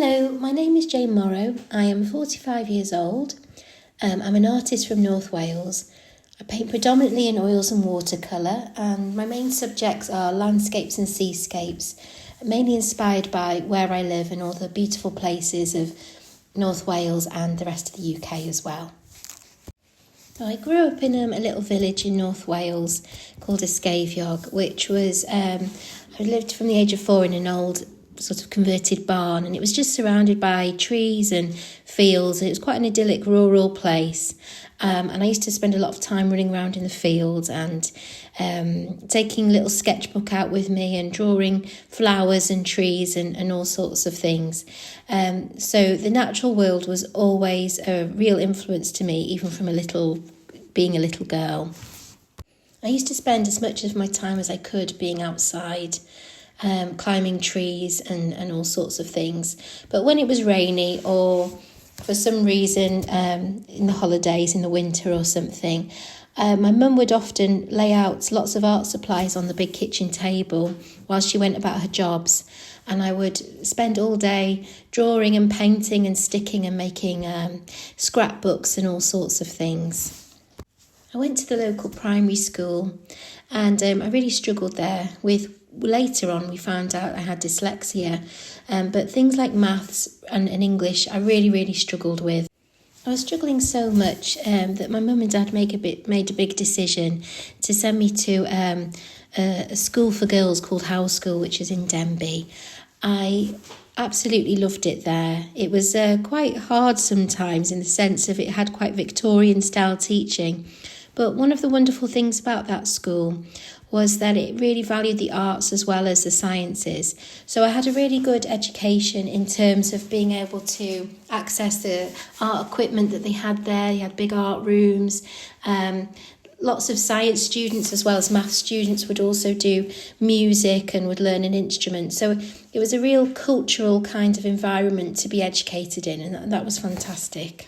Hello, my name is Jane Morrow. I am 45 years old. I'm an artist from North Wales. I paint predominantly in oils and watercolour, and my main subjects are landscapes and seascapes, mainly inspired by where I live and all the beautiful places of North Wales and the rest of the UK as well. I grew up in a little village in North Wales called Ysgeifiog, which was, I lived from the age of 4 in an old sort of converted barn, and it was just surrounded by trees and fields. It was quite an idyllic rural place, and I used to spend a lot of time running around in the fields and taking a little sketchbook out with me and drawing flowers and trees and all sorts of things. So the natural world was always a real influence to me, even from being a little girl. I used to spend as much of my time as I could being outside, climbing trees and all sorts of things. But when it was rainy or for some reason in the holidays in the winter or something, my mum would often lay out lots of art supplies on the big kitchen table while she went about her jobs, and I would spend all day drawing and painting and sticking and making scrapbooks and all sorts of things. I went to the local primary school, and I really struggled there with. Later on, we found out I had dyslexia, but things like maths and English I really struggled with. I was struggling so much that my mum and dad made a big decision to send me to a school for girls called House School, which is in Denbigh. I absolutely loved it there. It was quite hard sometimes in the sense of it had quite Victorian style teaching, but one of the wonderful things about that school was that it really valued the arts as well as the sciences. So I had a really good education in terms of being able to access the art equipment that they had there. They had big art rooms. Lots of science students as well as math students would also do music and would learn an instrument. So it was a real cultural kind of environment to be educated in, and that was fantastic.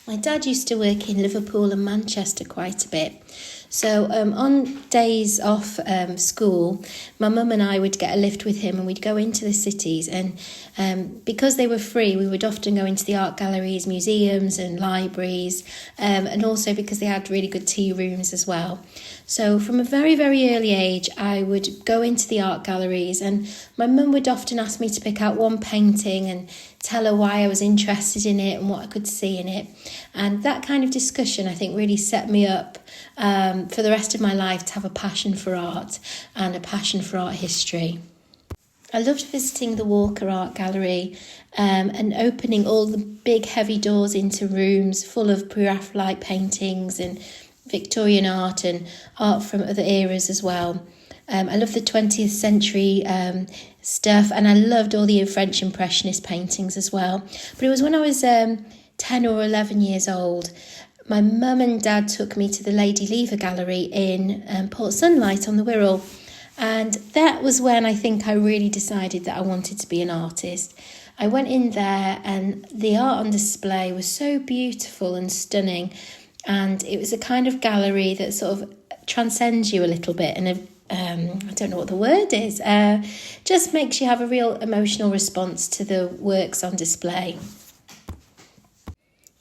My dad used to work in Liverpool and Manchester quite a bit. So on days off school, my mum and I would get a lift with him and we'd go into the cities, and because they were free, we would often go into the art galleries, museums and libraries, and also because they had really good tea rooms as well. So from a very early age, I would go into the art galleries, and my mum would often ask me to pick out one painting and tell her why I was interested in it and what I could see in it. And that kind of discussion, I think, really set me up for the rest of my life to have a passion for art and a passion for art history. I loved visiting the Walker Art Gallery and opening all the big heavy doors into rooms full of Pre-Raphaelite paintings and Victorian art and art from other eras as well. I love the 20th century stuff, and I loved all the French Impressionist paintings as well. But it was when I was 10 or 11 years old, my mum and dad took me to the Lady Lever Gallery in Port Sunlight on the Wirral. And that was when I think I really decided that I wanted to be an artist. I went in there and the art on display was so beautiful and stunning. And it was a kind of gallery that sort of transcends you a little bit, and I don't know what the word is, just makes you have a real emotional response to the works on display.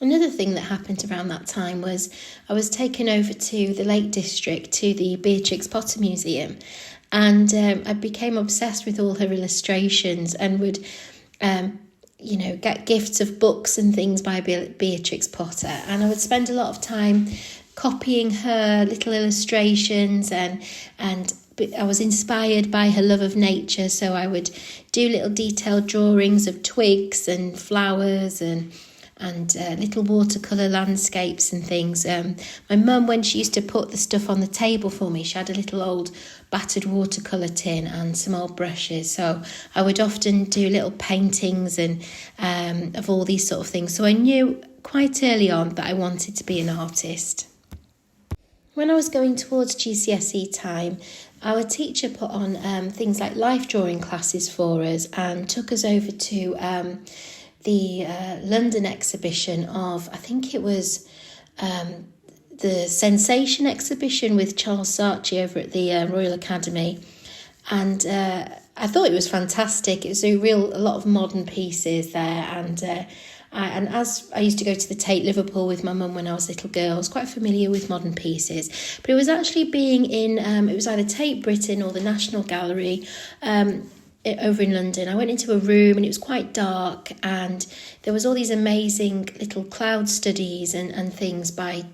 Another thing that happened around that time was I was taken over to the Lake District, to the Beatrix Potter Museum, and I became obsessed with all her illustrations and would get gifts of books and things by Beatrix Potter, and I would spend a lot of time copying her little illustrations, and I was inspired by her love of nature, so I would do little detailed drawings of twigs and flowers and little watercolour landscapes and things. My mum, when she used to put the stuff on the table for me, she had a little old battered watercolour tin and some old brushes, so I would often do little paintings and of all these sort of things. So I knew quite early on that I wanted to be an artist. When I was going towards GCSE time, our teacher put on things like life drawing classes for us and took us over to the London exhibition of, I think it was the Sensation exhibition with Charles Saatchi over at the Royal Academy. And I thought it was fantastic. It was a lot of modern pieces there, and as I used to go to the Tate Liverpool with my mum when I was a little girl, I was quite familiar with modern pieces. But it was actually being in, it was either Tate Britain or the National Gallery over in London. I went into a room and it was quite dark, and there was all these amazing little cloud studies and things by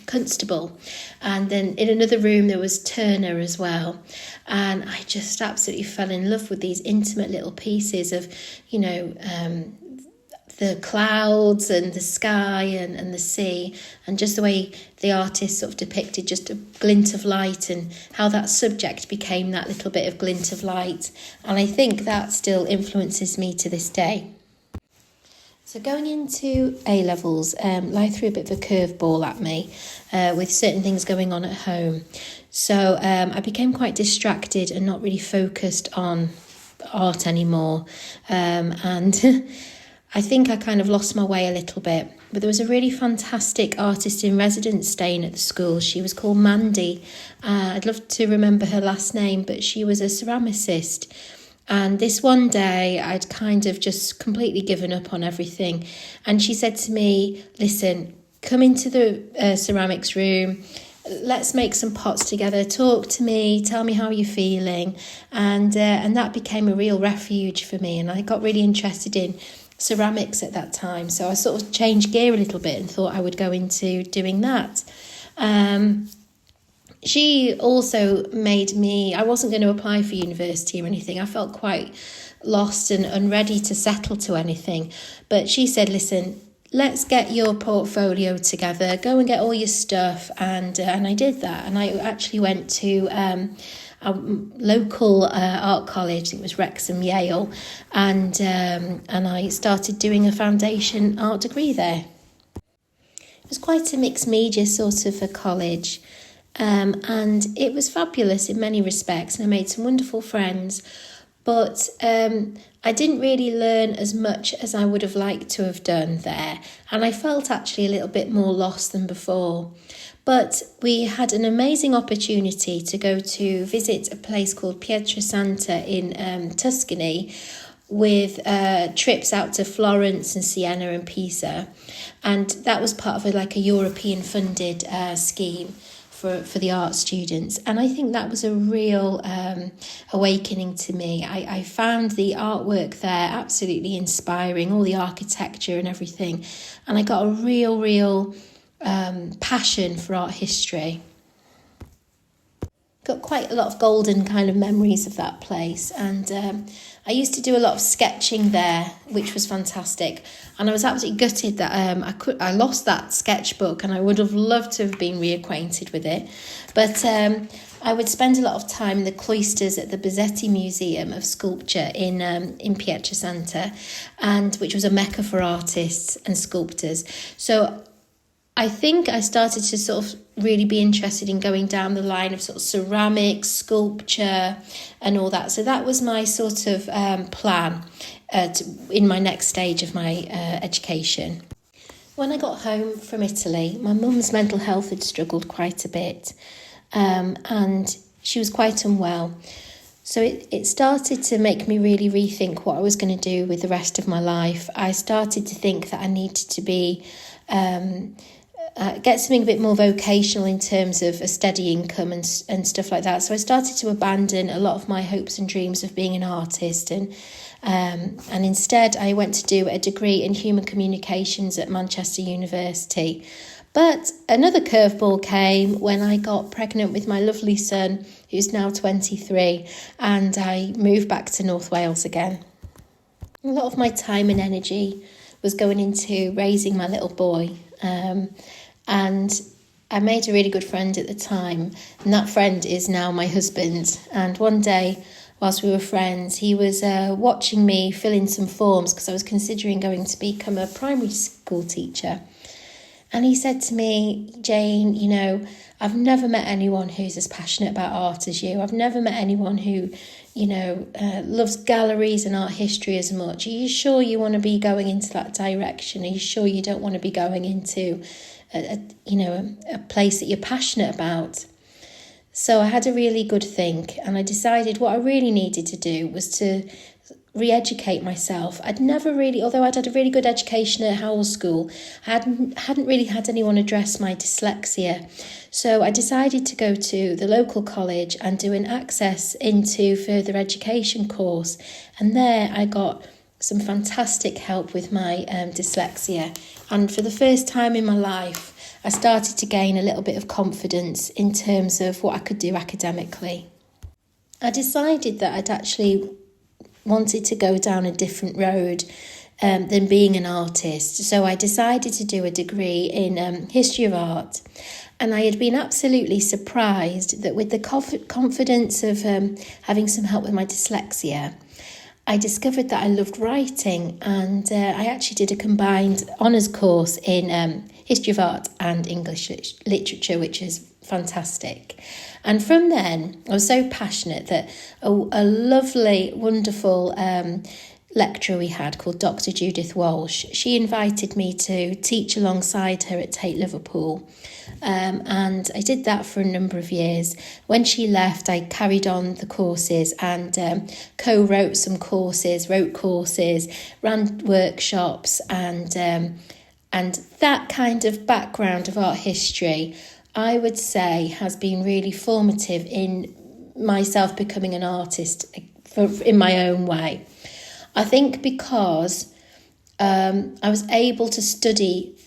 Constable. And then in another room there was Turner as well. And I just absolutely fell in love with these intimate little pieces of, the clouds and the sky and the sea, and just the way the artist sort of depicted just a glint of light and how that subject became that little bit of glint of light. And I think that still influences me to this day. So going into A-levels, life threw a bit of a curveball at me with certain things going on at home. So I became quite distracted and not really focused on art anymore. And I think I kind of lost my way a little bit. But there was a really fantastic artist in residence staying at the school. She was called Mandy. I'd love to remember her last name, but she was a ceramicist. And this one day, I'd kind of just completely given up on everything. And she said to me, listen, come into the ceramics room. Let's make some pots together. Talk to me. Tell me how you're feeling. And that became a real refuge for me. And I got really interested in ceramics at that time, so I sort of changed gear a little bit and thought I would go into doing that. She also made me, I wasn't going to apply for university or anything. I felt quite lost and unready to settle to anything, but she said, listen, let's get your portfolio together, go and get all your stuff. And I did that, and I actually went to a local art college. It was Wrexham Yale, and I started doing a foundation art degree there. It was quite a mixed media sort of a college, and it was fabulous in many respects, and I made some wonderful friends, but I didn't really learn as much as I would have liked to have done there, and I felt actually a little bit more lost than before. But we had an amazing opportunity to go to visit a place called Pietrasanta in Tuscany, with trips out to Florence and Siena and Pisa. And that was part of a European funded scheme for the art students. And I think that was a real awakening to me. I found the artwork there absolutely inspiring, all the architecture and everything. And I got a real passion for art history. Got quite a lot of golden kind of memories of that place, and I used to do a lot of sketching there, which was fantastic. And I was absolutely gutted that I lost that sketchbook, and I would have loved to have been reacquainted with it. But I would spend a lot of time in the cloisters at the Bozzetti Museum of Sculpture in Pietrasanta, and which was a mecca for artists and sculptors. So I think I started to sort of really be interested in going down the line of sort of ceramics, sculpture and all that. So that was my sort of plan in my next stage of my education. When I got home from Italy, my mum's mental health had struggled quite a bit, and she was quite unwell. So it started to make me really rethink what I was going to do with the rest of my life. I started to think that I needed to be get something a bit more vocational in terms of a steady income and stuff like that. So I started to abandon a lot of my hopes and dreams of being an artist, and instead I went to do a degree in human communications at Manchester University. But another curveball came when I got pregnant with my lovely son, who's now 23, and I moved back to North Wales again. A lot of my time and energy was going into raising my little boy. And I made a really good friend at the time, and that friend is now my husband. And one day, whilst we were friends, he was watching me fill in some forms because I was considering going to become a primary school teacher. And he said to me, Jane, you know, I've never met anyone who's as passionate about art as you. I've never met anyone who, you know, loves galleries and art history as much. Are you sure you want to be going into that direction? Are you sure you don't want to be going into a place that you're passionate about? So I had a really good think, and I decided what I really needed to do was to re-educate myself. I'd never really, although I'd had a really good education at Howell School, I hadn't really had anyone address my dyslexia. So I decided to go to the local college and do an access into further education course. And there I got some fantastic help with my dyslexia. And for the first time in my life, I started to gain a little bit of confidence in terms of what I could do academically. I decided that I'd actually wanted to go down a different road than being an artist. So I decided to do a degree in history of art. And I had been absolutely surprised that with the confidence of having some help with my dyslexia, I discovered that I loved writing, and I actually did a combined honours course in history of art and English literature, which is fantastic. And from then, I was so passionate that a lovely, wonderful lecturer we had called Dr. Judith Walsh, she invited me to teach alongside her at Tate Liverpool. And I did that for a number of years. When she left, I carried on the courses and co-wrote some courses, wrote courses, ran workshops, and that kind of background of art history, I would say, has been really formative in myself becoming an artist in my own way. I think because I was able to study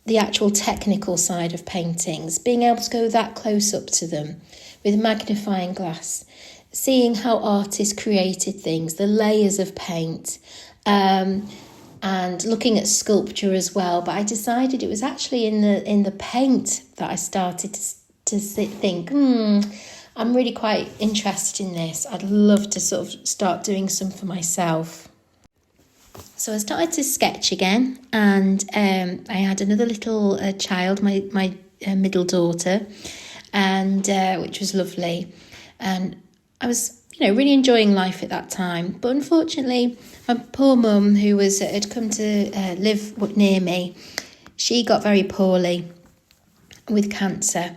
the actual technical side of paintings, being able to go that close up to them with magnifying glass, seeing how artists created things, the layers of paint, and looking at sculpture as well. But I decided it was actually in the paint that I started to think, I'm really quite interested in this. I'd love to sort of start doing some for myself. So I started to sketch again, and I had another little child, my middle daughter, and which was lovely. And I was, really enjoying life at that time. But unfortunately, my poor mum, who had come to live near me, she got very poorly with cancer.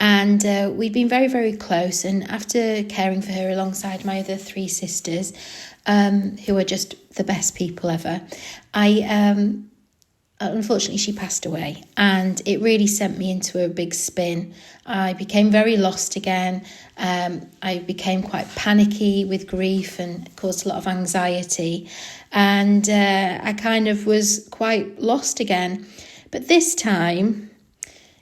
And we'd been very, very close. And after caring for her alongside my other three sisters, who are just the best people ever, unfortunately she passed away, and it really sent me into a big spin. I became very lost again. I became quite panicky with grief and caused a lot of anxiety, and I kind of was quite lost again. But this time,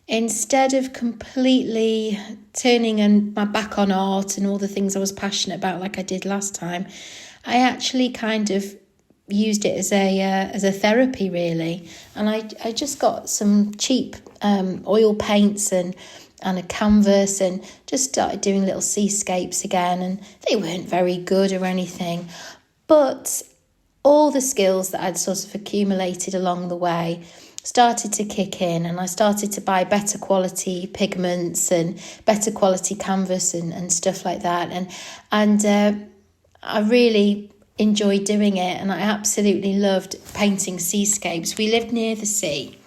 instead of completely turning my back on art and all the things I was passionate about like I did last time, I actually kind of used it as a therapy, really. And I just got some cheap oil paints and a canvas and just started doing little seascapes again. And they weren't very good or anything, but all the skills that I'd sort of accumulated along the way started to kick in, and I started to buy better quality pigments and better quality canvas and stuff like that. And I really enjoyed doing it, and I absolutely loved painting seascapes. We lived near the sea,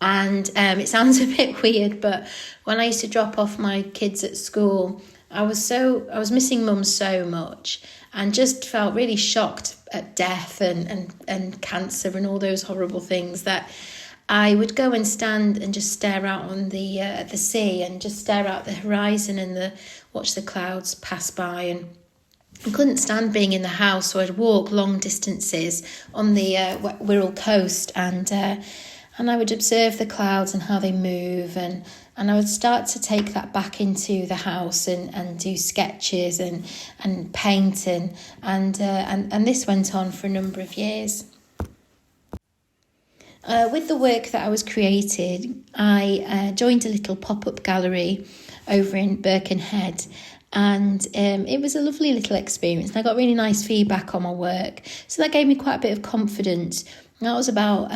and it sounds a bit weird, but when I used to drop off my kids at school, I was missing mum so much, and just felt really shocked at death and cancer and all those horrible things, that I would go and stand and just stare out on the sea and just stare out the horizon and watch the clouds pass by. And I couldn't stand being in the house, so I'd walk long distances on the Wirral coast, and I would observe the clouds and how they move, and I would start to take that back into the house and do sketches and paint, and this went on for a number of years. With the work that I was creating, I joined a little pop-up gallery over in Birkenhead, and it was a lovely little experience, and I got really nice feedback on my work, so that gave me quite a bit of confidence. That was about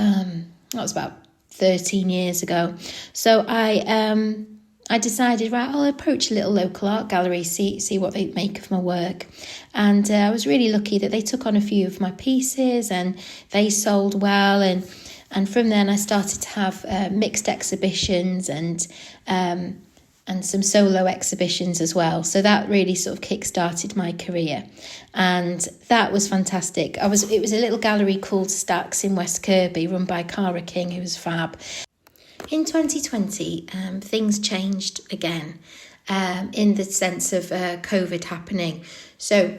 13 years ago. So I decided, right, I'll approach a little local art gallery, see what they make of my work. And I was really lucky that they took on a few of my pieces and they sold well, and from then I started to have mixed exhibitions and and some solo exhibitions as well. So that really sort of kick-started my career, and that was fantastic. It was a little gallery called Stacks in West Kirby, run by Cara King, who was fab. In 2020, things changed again, in the sense of COVID happening. So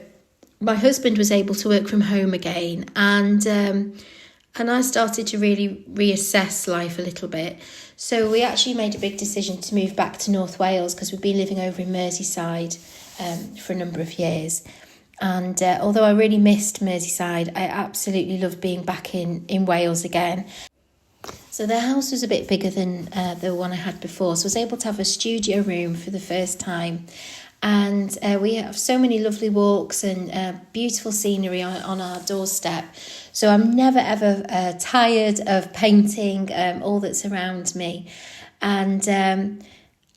my husband was able to work from home again, and I started to really reassess life a little bit. So we actually made a big decision to move back to North Wales, because we've been living over in Merseyside for a number of years. And although I really missed Merseyside, I absolutely loved being back in Wales again. So the house was a bit bigger than the one I had before, so I was able to have a studio room for the first time. And we have so many lovely walks and beautiful scenery on our doorstep. So I'm never ever tired of painting all that's around me. And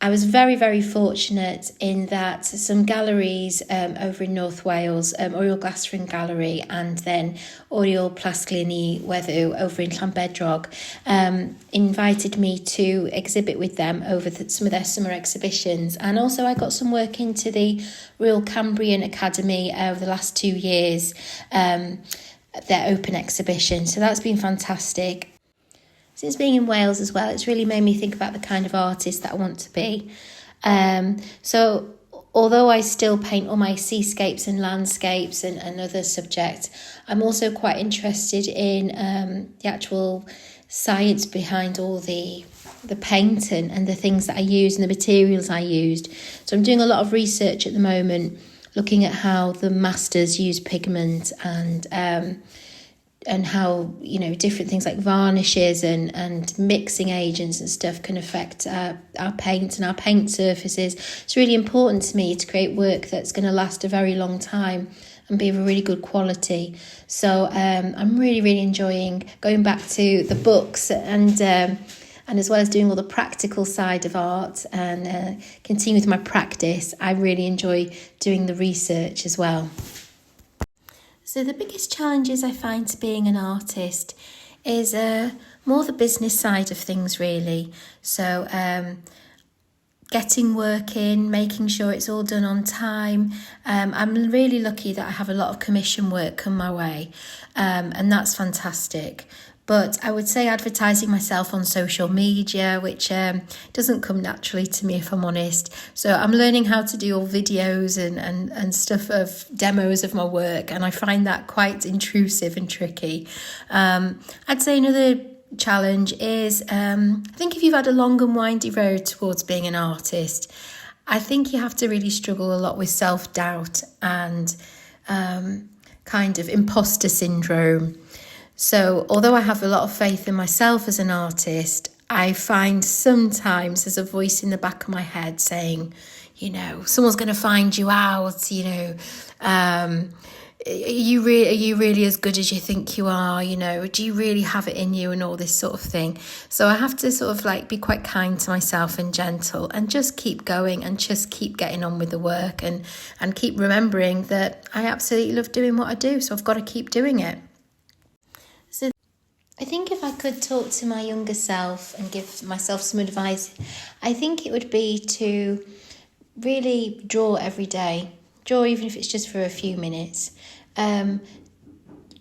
I was very, very fortunate in that some galleries over in North Wales, Oriel Glasfryn Gallery and then Oriel Plasglini Weddw over in Llanbedrog, invited me to exhibit with them over some of their summer exhibitions. And also I got some work into the Royal Cambrian Academy over the last 2 years, their open exhibition. So that's been fantastic. Since being in Wales as well, it's really made me think about the kind of artist that I want to be. So although I still paint all my seascapes and landscapes and other subjects, I'm also quite interested in the actual science behind all the paint and the things that I use and the materials I used. So I'm doing a lot of research at the moment, looking at how the masters use pigment and how, you know, different things like varnishes and mixing agents and stuff can affect our paint and our paint surfaces. It's really important to me to create work that's going to last a very long time and be of a really good quality. So I'm really, really enjoying going back to the books and as well as doing all the practical side of art and continue with my practice. I really enjoy doing the research as well. So the biggest challenges I find to being an artist is more the business side of things, really. So getting work in, making sure it's all done on time. I'm really lucky that I have a lot of commission work come my way, and that's fantastic. But I would say advertising myself on social media, which doesn't come naturally to me, if I'm honest. So I'm learning how to do all videos and stuff of demos of my work, and I find that quite intrusive and tricky. I'd say another challenge is, I think if you've had a long and windy road towards being an artist, I think you have to really struggle a lot with self-doubt and kind of imposter syndrome. So although I have a lot of faith in myself as an artist, I find sometimes there's a voice in the back of my head saying, you know, someone's going to find you out, you know, are you really as good as you think you are, you know, do you really have it in you and all this sort of thing. So I have to sort of like be quite kind to myself and gentle and just keep going and just keep getting on with the work and keep remembering that I absolutely love doing what I do. So I've got to keep doing it. So I think if I could talk to my younger self and give myself some advice, I think it would be to really draw every day. Draw even if it's just for a few minutes. You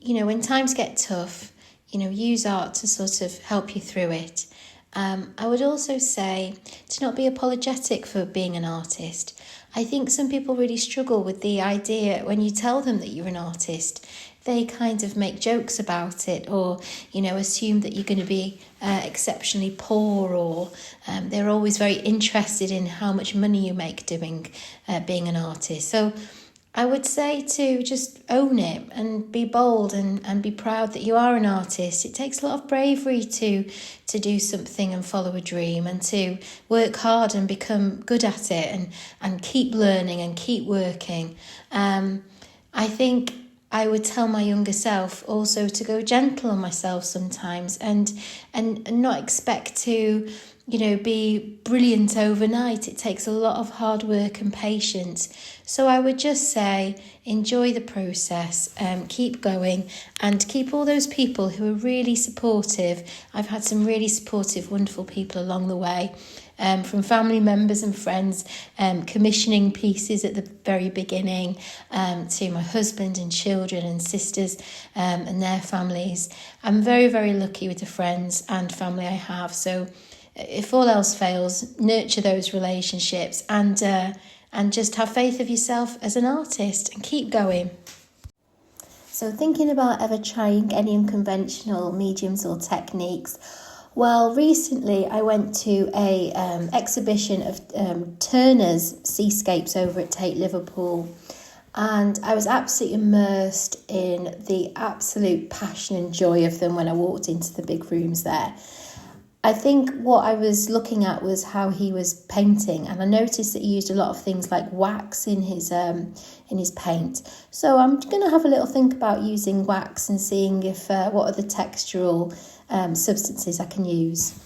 know, when times get tough, you know, use art to sort of help you through it. I would also say to not be apologetic for being an artist. I think some people really struggle with the idea when you tell them that you're an artist. They kind of make jokes about it or, you know, assume that you're going to be exceptionally poor or they're always very interested in how much money you make doing being an artist. So I would say to just own it and be bold and be proud that you are an artist. It takes a lot of bravery to do something and follow a dream and to work hard and become good at it and keep learning and keep working. I think I would tell my younger self also to go gentle on myself sometimes and not expect to be brilliant overnight. It takes a lot of hard work and patience. So I would just say enjoy the process, keep going, and keep all those people who are really supportive. I've had some really supportive, wonderful people along the way, from family members and friends, commissioning pieces at the very beginning, to my husband and children and sisters and their families. I'm very, very lucky with the friends and family I have. So if all else fails, nurture those relationships and just have faith of yourself as an artist and keep going. So thinking about ever trying any unconventional mediums or techniques, well, recently I went to a exhibition of Turner's seascapes over at Tate Liverpool, and I was absolutely immersed in the absolute passion and joy of them when I walked into the big rooms there. I think what I was looking at was how he was painting, and I noticed that he used a lot of things like wax in his paint. So I'm going to have a little think about using wax and seeing if what other textural substances I can use.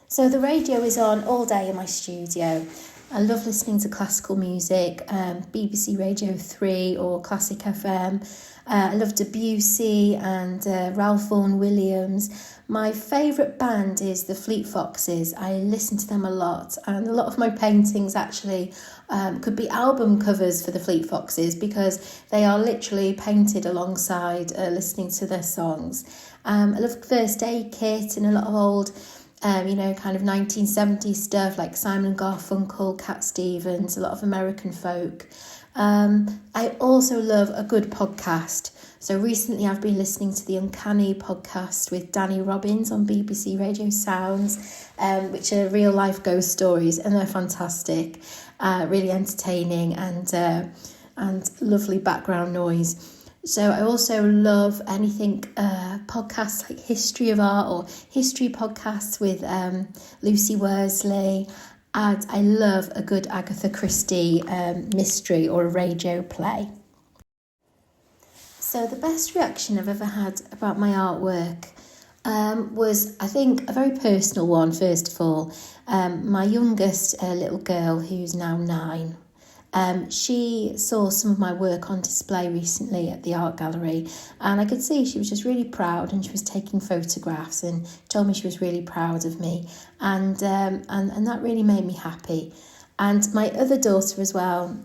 So the radio is on all day in my studio. I love listening to classical music, BBC Radio 3 or Classic FM. I love Debussy and Ralph Vaughan Williams. My favourite band is the Fleet Foxes. I listen to them a lot, and a lot of my paintings actually could be album covers for the Fleet Foxes, because they are literally painted alongside listening to their songs. I love First Aid Kit and a lot of old kind of 1970s stuff like Simon & Garfunkel, Cat Stevens, a lot of American folk. I also love a good podcast. So recently I've been listening to the Uncanny podcast with Danny Robbins on BBC Radio Sounds, which are real life ghost stories, and they're fantastic, really entertaining and lovely background noise. So I also love anything podcasts like History of Art or history podcasts with Lucy Worsley. And I love a good Agatha Christie mystery or a radio play. So the best reaction I've ever had about my artwork was, I think, a very personal one, first of all. My youngest little girl, who's now 9, she saw some of my work on display recently at the art gallery, and I could see she was just really proud, and she was taking photographs and told me she was really proud of me, and that really made me happy. And my other daughter as well,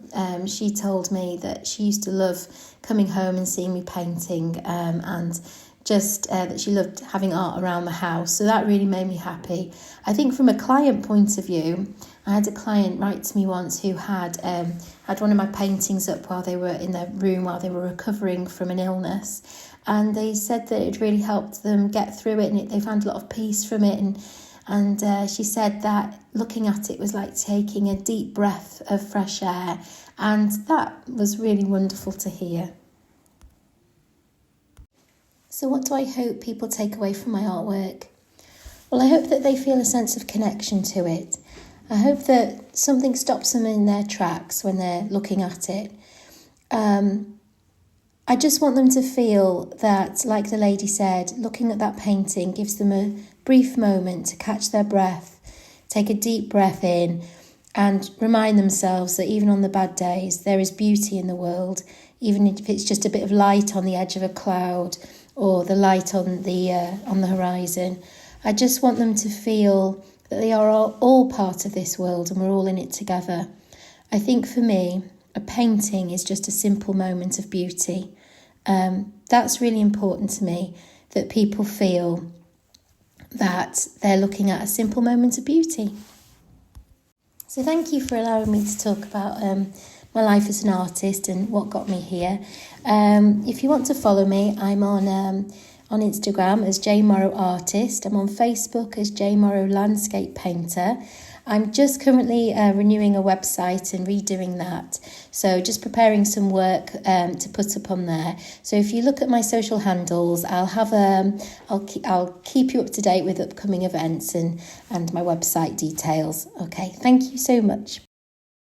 she told me that she used to love coming home and seeing me painting, and just that she loved having art around the house. So that really made me happy. I think from a client point of view, I had a client write to me once who had one of my paintings up while they were in their room while they were recovering from an illness, and they said that it really helped them get through it, and they found a lot of peace from it. And she said that looking at it was like taking a deep breath of fresh air, and that was really wonderful to hear. So what do I hope people take away from my artwork? Well, I hope that they feel a sense of connection to it. I hope that something stops them in their tracks when they're looking at it. I just want them to feel that, like the lady said, looking at that painting gives them a brief moment to catch their breath, take a deep breath in, and remind themselves that even on the bad days, there is beauty in the world, even if it's just a bit of light on the edge of a cloud or the light on the horizon. I just want them to feel that they are all part of this world and we're all in it together. I think for me, a painting is just a simple moment of beauty. That's really important to me, that people feel that they're looking at a simple moment of beauty. So thank you for allowing me to talk about my life as an artist and what got me here. If you want to follow me, I'm on Instagram as J Morrow Artist. I'm on Facebook as J Morrow Landscape Painter. I'm just currently renewing a website and redoing that. So just preparing some work to put up on there. So if you look at my social handles, I'll keep you up to date with upcoming events and my website details. Okay, thank you so much.